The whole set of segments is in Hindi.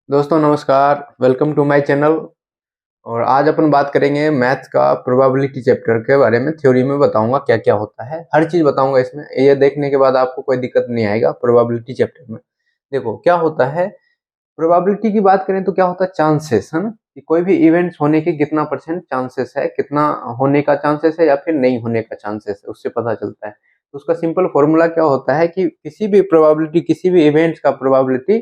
दोस्तों नमस्कार, वेलकम टू माय चैनल। और आज अपन बात करेंगे मैथ का प्रोबेबिलिटी चैप्टर के बारे में। थ्योरी में बताऊंगा क्या क्या होता है, हर चीज बताऊंगा इसमें। ये देखने के बाद आपको कोई दिक्कत नहीं आएगा प्रोबेबिलिटी चैप्टर में। देखो क्या होता है, प्रोबेबिलिटी की बात करें तो क्या होता है, चांसेस, है ना, कि कोई भी इवेंट्स होने के कितना परसेंट चांसेस है, कितना होने का चांसेस है या फिर नहीं होने का चांसेस है, उससे पता चलता है। तो उसका सिंपल फॉर्मूला क्या होता है कि किसी भी प्रोबेबिलिटी, किसी भी इवेंट्स का probability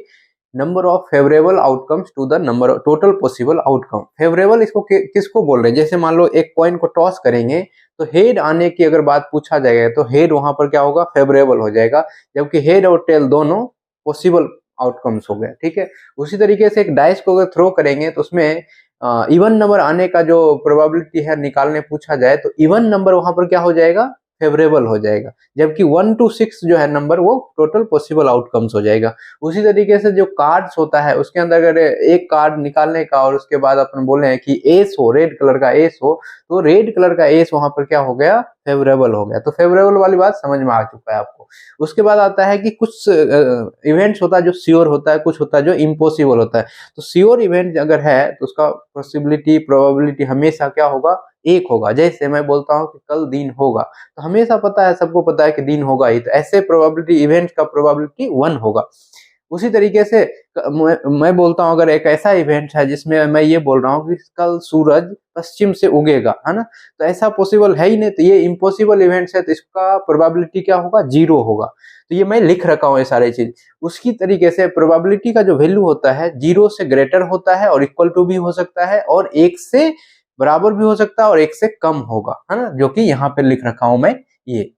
number of favourable outcomes to the number total possible outcome. Favourable इसको किसको बोल रहे हैं, जैसे मान लो एक कॉइन को टॉस करेंगे तो हेड आने की अगर बात पूछा जाएगा तो हेड वहां पर क्या होगा, फेवरेबल हो जाएगा, जबकि हेड और टेल दोनों पॉसिबल आउटकम्स हो गए। ठीक है। उसी तरीके से एक डाइस को अगर थ्रो करेंगे तो उसमें इवन नंबर आने का जो प्रोबेबिलिटी है निकालने पूछा जाए तो इवन नंबर वहां पर क्या हो जाएगा, फेवरेबल हो जाएगा, जबकि 1 to 6 जो है नंबर वो टोटल पॉसिबल आउटकम्स हो जाएगा। उसी तरीके से जो कार्ड्स होता है उसके अंदर अगर एक कार्ड निकालने का और उसके बाद अपन बोले हैं कि एस हो, रेड कलर का एस हो, तो रेड कलर का एस वहां पर क्या हो गया, फेवरेबल हो गया। तो फेवरेबल वाली बात समझ में आ चुका है आपको। उसके बाद आता है कि कुछ इवेंट्स होता है जो श्योर होता है, कुछ होता है जो इम्पॉसिबल होता है। तो श्योर इवेंट अगर है तो उसका पॉसिबिलिटी प्रोबेबिलिटी हमेशा क्या होगा, एक होगा। जैसे मैं बोलता हूँ कि कल दिन होगा, तो हमेशा पता है, सबको पता है कि दिन होगा ही, तो ऐसे प्रोबेबिलिटी इवेंट का प्रोबेबिलिटी 1 होगा। उसी तरीके से मैं बोलता हूँ अगर एक ऐसा इवेंट है जिसमें मैं ये बोल रहा हूँ कि कल सूरज पश्चिम से उगेगा, है ना, तो ऐसा पॉसिबल है ही नहीं, तो ये इम्पॉसिबल इवेंट है, तो इसका प्रोबेबिलिटी क्या होगा, 0 होगा। तो ये मैं लिख रखा हूँ ये सारी चीज। उसकी तरीके से प्रोबेबिलिटी का जो वैल्यू होता है 0 से ग्रेटर होता है और इक्वल टू भी हो सकता है, और 1 से बराबर भी हो सकता है और 1 से कम होगा, है ना, जो कि यहाँ पे लिख रखा हूं मैं ये।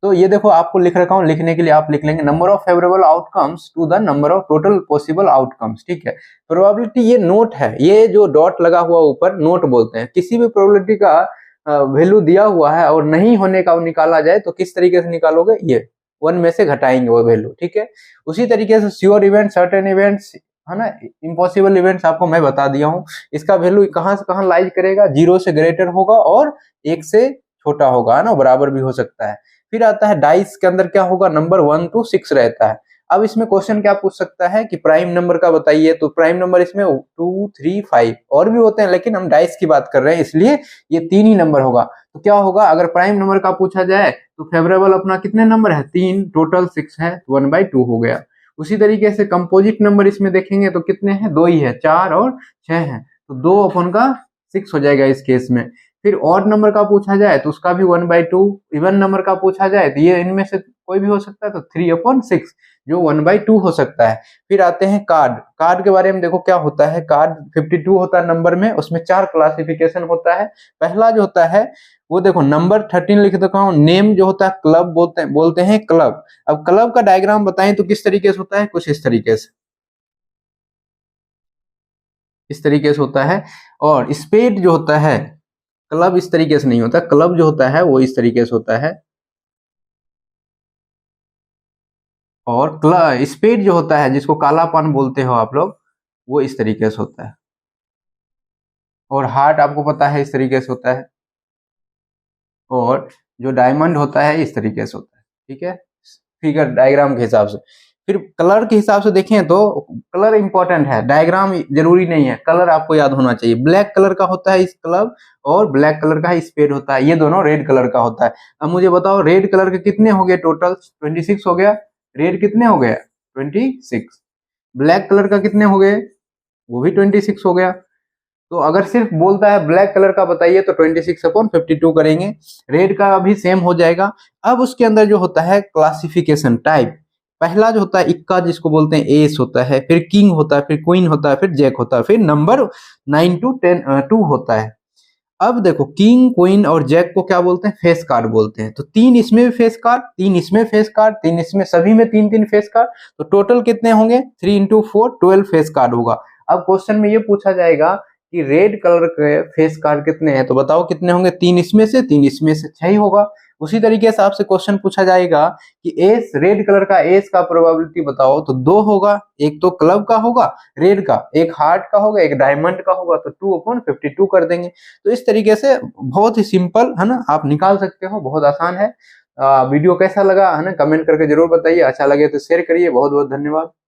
तो ये देखो आपको लिख रखा हूं, लिखने के लिए आप लिख लेंगे number of favourable outcomes to the number of total possible outcomes. ठीक है। प्रोबेबिलिटी ये नोट है, ये जो डॉट लगा हुआ ऊपर नोट बोलते हैं। किसी भी प्रोबेबिलिटी का वैल्यू दिया हुआ है और नहीं होने का निकाला जाए तो किस तरीके से निकालोगे, ये 1 में से घटाएंगे वो वैल्यू। ठीक है। उसी तरीके से श्योर इवेंट, सर्टेन इवेंट्स, है ना, इम्पॉसिबल इवेंट्स आपको मैं बता दिया हूँ। इसका वैल्यू कहां से कहां लाइज करेगा, 0 से ग्रेटर होगा और 1 से छोटा होगा, है ना, बराबर भी हो सकता है। फिर आता है डाइस के अंदर क्या होगा, नंबर 1 to 6 रहता है। अब इसमें क्वेश्चन क्या पूछ सकता है कि प्राइम नंबर का बताइए, तो प्राइम नंबर इसमें 2, 3, 5 और भी होते हैं, लेकिन हम डाइस की बात कर रहे हैं इसलिए ये 3 ही नंबर होगा। तो क्या होगा, अगर प्राइम नंबर का पूछा जाए तो फेवरेबल अपना कितने नंबर है, 3, टोटल 6 है, 1/2 हो गया। उसी तरीके से कंपोजिट नंबर इसमें देखेंगे तो कितने हैं, 2 ही है, 4 और 6 है, तो 2 अपन का 6 हो जाएगा इस केस में। फिर ऑड नंबर का पूछा जाए तो उसका भी 1/2। इवन नंबर का पूछा जाए तो ये इनमें से कोई भी हो सकता है, तो 3/6 जो 1/2 हो सकता है। फिर आते हैं कार्ड। कार्ड के बारे में देखो क्या होता है, कार्ड 52 होता है नंबर में, उसमें 4 क्लासिफिकेशन होता है। पहला जो होता है वो देखो नंबर 13 लिख देता हूँ, नेम जो होता है क्लब बोलते हैं क्लब। अब क्लब का डायग्राम बताएं तो किस तरीके से होता है, कुछ इस तरीके से, इस तरीके से होता है। और स्पेड जो होता है, क्लब इस तरीके से नहीं होता, क्लब जो होता है वो इस तरीके से होता है। और स्पेड जो होता है, जिसको कालापन बोलते हो आप लोग, वो इस तरीके से होता है। और हार्ट आपको पता है इस तरीके से होता है। और जो डायमंड होता है इस तरीके से होता है। ठीक है, फिगर डायग्राम के हिसाब से। फिर कलर के हिसाब से देखें तो कलर इंपॉर्टेंट है, डायग्राम जरूरी नहीं है, कलर आपको याद होना चाहिए। ब्लैक कलर का होता है इस क्लब और ब्लैक कलर का स्पेड होता है, ये दोनों रेड कलर का होता है। अब मुझे बताओ रेड कलर के कितने हो गए टोटल, 26 हो गया। रेड कितने हो गए, 26। ब्लैक कलर का कितने हो गए, वो भी 26 हो गया। तो अगर सिर्फ बोलता है ब्लैक कलर का बताइए तो 26/52 करेंगे। रेड का भी सेम हो जाएगा। अब उसके अंदर जो होता है क्लासिफिकेशन टाइप, पहला जो होता है इक्का, जिसको बोलते हैं एस होता है, फिर किंग होता है, फिर क्वीन होता है, फिर जैक होता है, फिर नंबर 9 to 10 2 होता है। अब देखो किंग, क्वीन और जैक को क्या बोलते हैं, फेस कार्ड बोलते हैं। तो 3 इसमें भी फेस कार्ड, 3 इसमें फेस कार्ड, 3 इसमें, सभी में 3-3 फेस कार्ड, तो टोटल कितने होंगे, 3 × 4 12 फेस कार्ड होगा। अब क्वेश्चन में ये पूछा जाएगा कि रेड कलर के फेस कार्ड कितने हैं, तो बताओ कितने होंगे, 3 इसमें से, 3 इसमें से, 6 ही होगा। उसी तरीके से आपसे क्वेश्चन पूछा जाएगा कि एस, रेड कलर का एस का प्रोबेबिलिटी बताओ, तो 2 होगा, एक तो क्लब का होगा रेड का, एक हार्ट का होगा, एक डायमंड का होगा, तो 2/52 कर देंगे। तो इस तरीके से बहुत ही सिंपल, है ना, आप निकाल सकते हो, बहुत आसान है। वीडियो कैसा लगा, है ना, कमेंट करके जरूर बताइए। अच्छा लगे तो शेयर करिए। बहुत बहुत धन्यवाद।